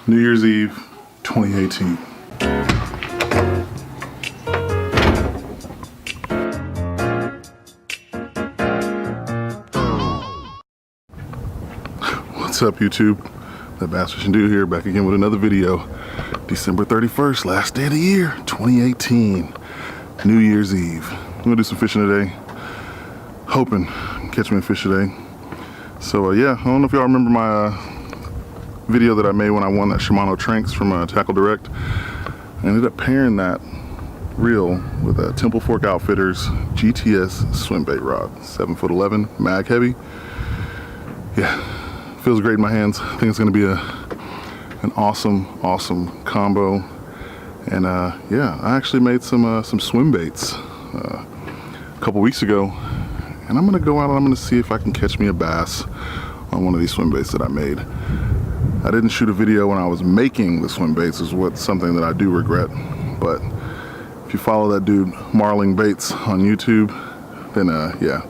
New Year's Eve 2018. What's up, YouTube? The Bass Fishing Dude here, back again with another video. December 31st, last day of the year, 2018. New Year's Eve. I'm gonna do some fishing today. Hoping catch me a fish today. So yeah, I don't know if y'all remember my video that I made when I won that Shimano Tranx from Tackle Direct. I ended up pairing that reel with a Temple Fork Outfitters GTS swim bait rod, 7'11", mag heavy. Yeah, feels great in my hands. I think it's gonna be an awesome combo. And yeah, I actually made some swim baits a couple weeks ago, and I'm gonna go out and I'm gonna see if I can catch me a bass on one of these swim baits that I made. I didn't shoot a video when I was making the swim baits, is something that I do regret. But if you follow that dude Marling Baits on YouTube, then yeah,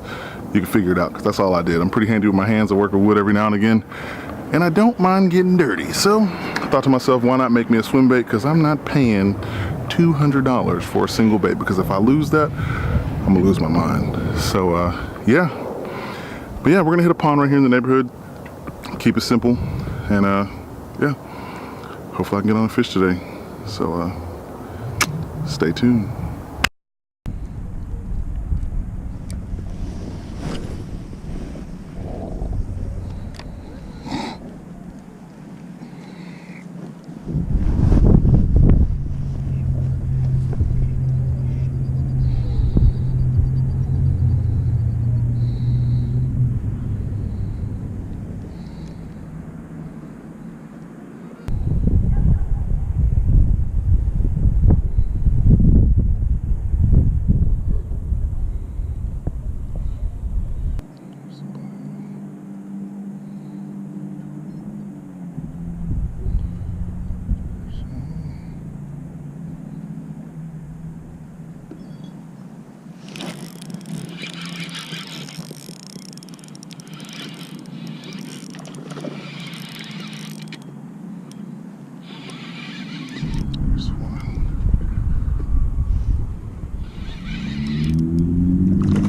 you can figure it out, because that's all I did. I'm pretty handy with my hands. I work with wood every now and again, and I don't mind getting dirty. So I thought to myself, why not make me a swim bait? Because I'm not paying $200 for a single bait, because if I lose that, I'm gonna lose my mind. So yeah, but yeah, we're gonna hit a pond right here in the neighborhood, keep it simple, and yeah, hopefully I can get on a fish today. So stay tuned.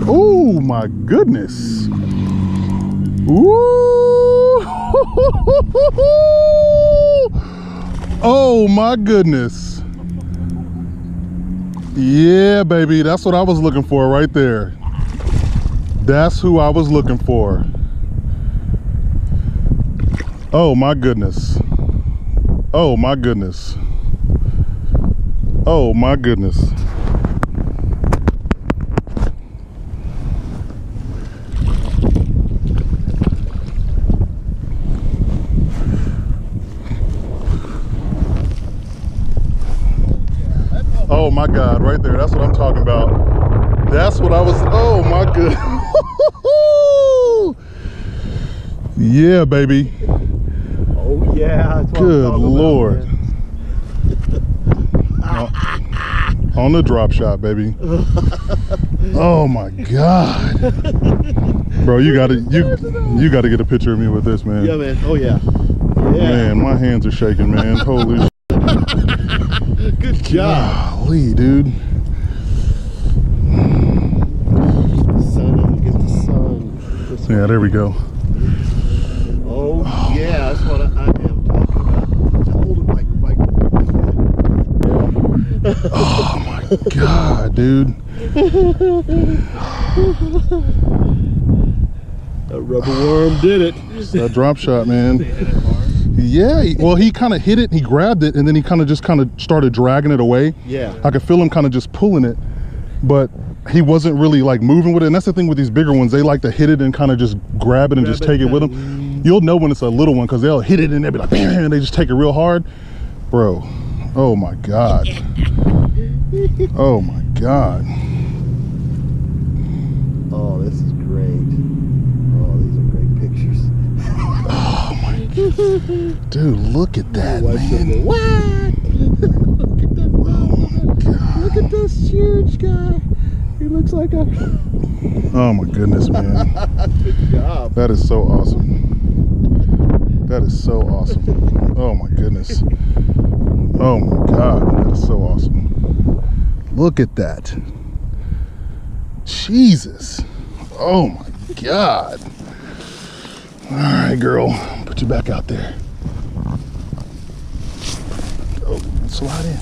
Oh my goodness. Ooh. Oh my goodness. Yeah, baby, that's what I was looking for right there. That's who I was looking for. Oh my goodness. Oh my goodness. Oh my goodness. Oh my God, right there. That's what I'm talking about. That's what I was, oh my goodness. Yeah, baby. Oh yeah. Good Lord. On the drop shot, baby. Oh my God. Bro, you gotta get a picture of me with this, man. Yeah, man. Oh yeah. Yeah. Man, my hands are shaking, man. Holy Good job. Golly, dude. Sun, get the sun. Yeah, there we go. Oh yeah, that's what I am talking about. Hold it like that. Oh my God, dude. That rubber worm did it. That drop shot, man. Yeah, well, he kind of hit it, he grabbed it, and then he kind of started dragging it away. Yeah. I could feel him kind of just pulling it, but he wasn't really like moving with it. And that's the thing with these bigger ones, they like to hit it and kind of just grab it and just take it with them. You'll know when it's a little one, because they'll hit it and they'll be like, bam, and they just take it real hard. Bro, oh my God. Oh my God. Oh, this is great. Oh, these are great pictures. Oh my God. Dude, look at that, What? man. Look at that. Oh my God. Look at this huge guy. He looks like a... Oh my goodness, man. Good job. That is so awesome. That is so awesome. Oh my goodness. Oh my God, that is so awesome. Look at that. Jesus. Oh my God. All right, girl, put you back out there. Oh, slide in.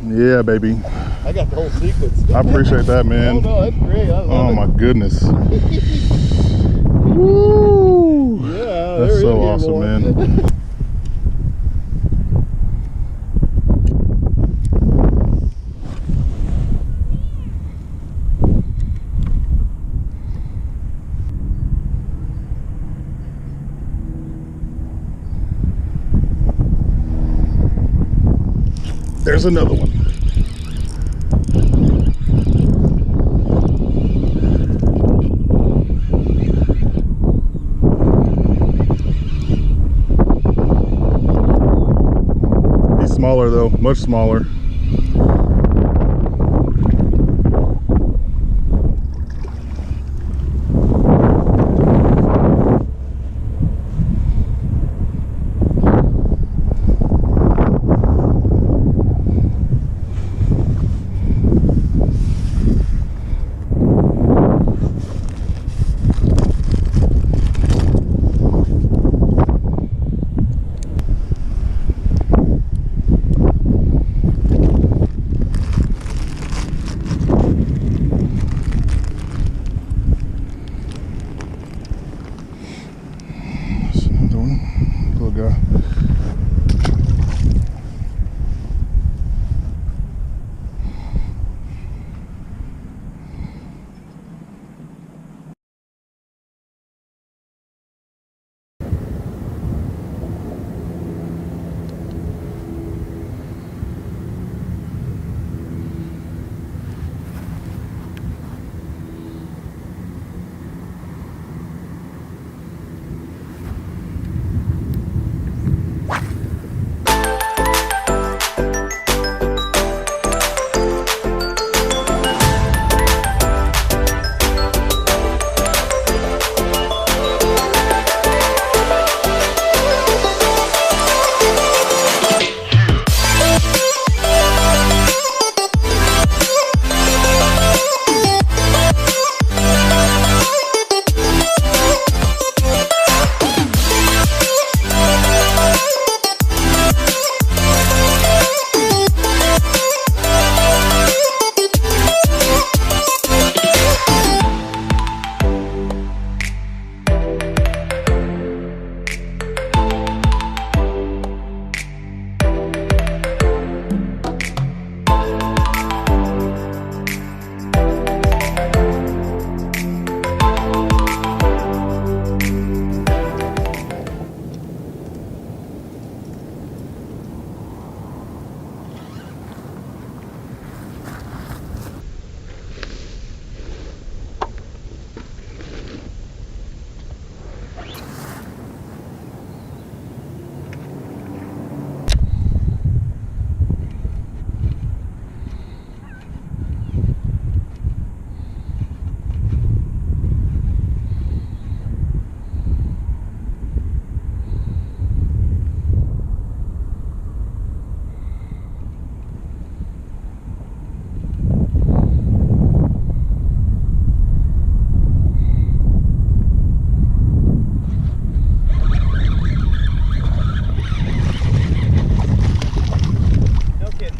Yeah, baby. I got the whole sequence. I appreciate that, man. Oh, no, that's great. I love Oh it. my goodness. Woo! Yeah, That's they're so in here, awesome, boy. man. There's another one. He's smaller though, much smaller. There's another one, little guy.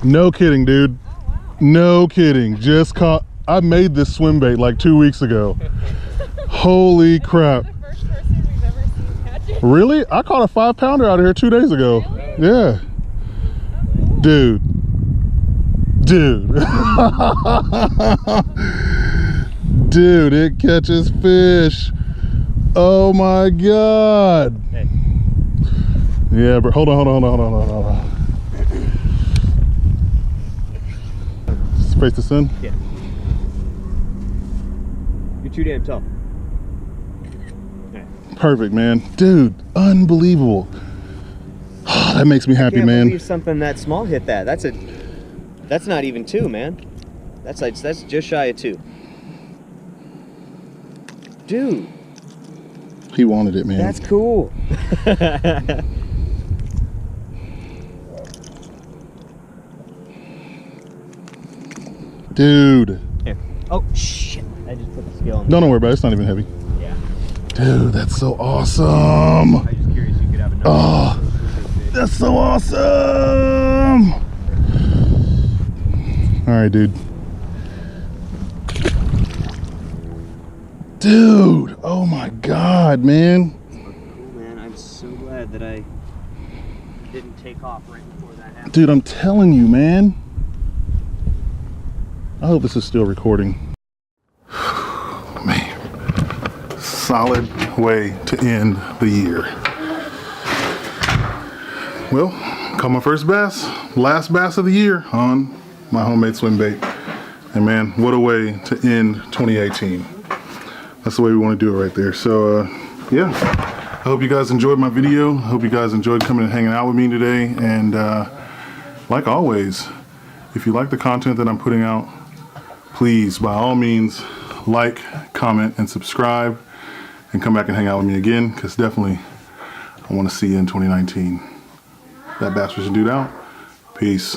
No kidding, dude. Oh, wow. No kidding. Just caught. I made this swim bait like 2 weeks ago. Holy crap. The first person we've ever seen catch it. Really? I caught a 5-pounder out of here 2 days ago. Really? Yeah. Dude. Dude. Dude, it catches fish. Oh my God. Hey. Yeah, but hold on. Face the sun. Yeah. You're too damn tough. Perfect, man. Dude, unbelievable. That makes me happy, I can't man. believe something that small hit that. That's not even two, man. That's just shy of 2. Dude, He wanted it, man. that's cool. Dude. Here. Oh shit! I just put the scale on. Don't worry about it. It's not even heavy. Yeah. Dude, that's so awesome. I was just curious you could have a number. Oh, that's so awesome. All right, dude. Dude, oh my God, man. Cool, man. I'm so glad that I didn't take off right before that happened. Dude, I'm telling you, man. I hope this is still recording. Man, solid way to end the year. Well, caught my first bass, last bass of the year on my homemade swim bait. And man, what a way to end 2018. That's the way we want to do it right there. So yeah, I hope you guys enjoyed my video. I hope you guys enjoyed coming and hanging out with me today. And like always, if you like the content that I'm putting out, please, by all means, like, comment, and subscribe, and come back and hang out with me again, because definitely I want to see you in 2019. That Bass Fishing Dude out. Peace.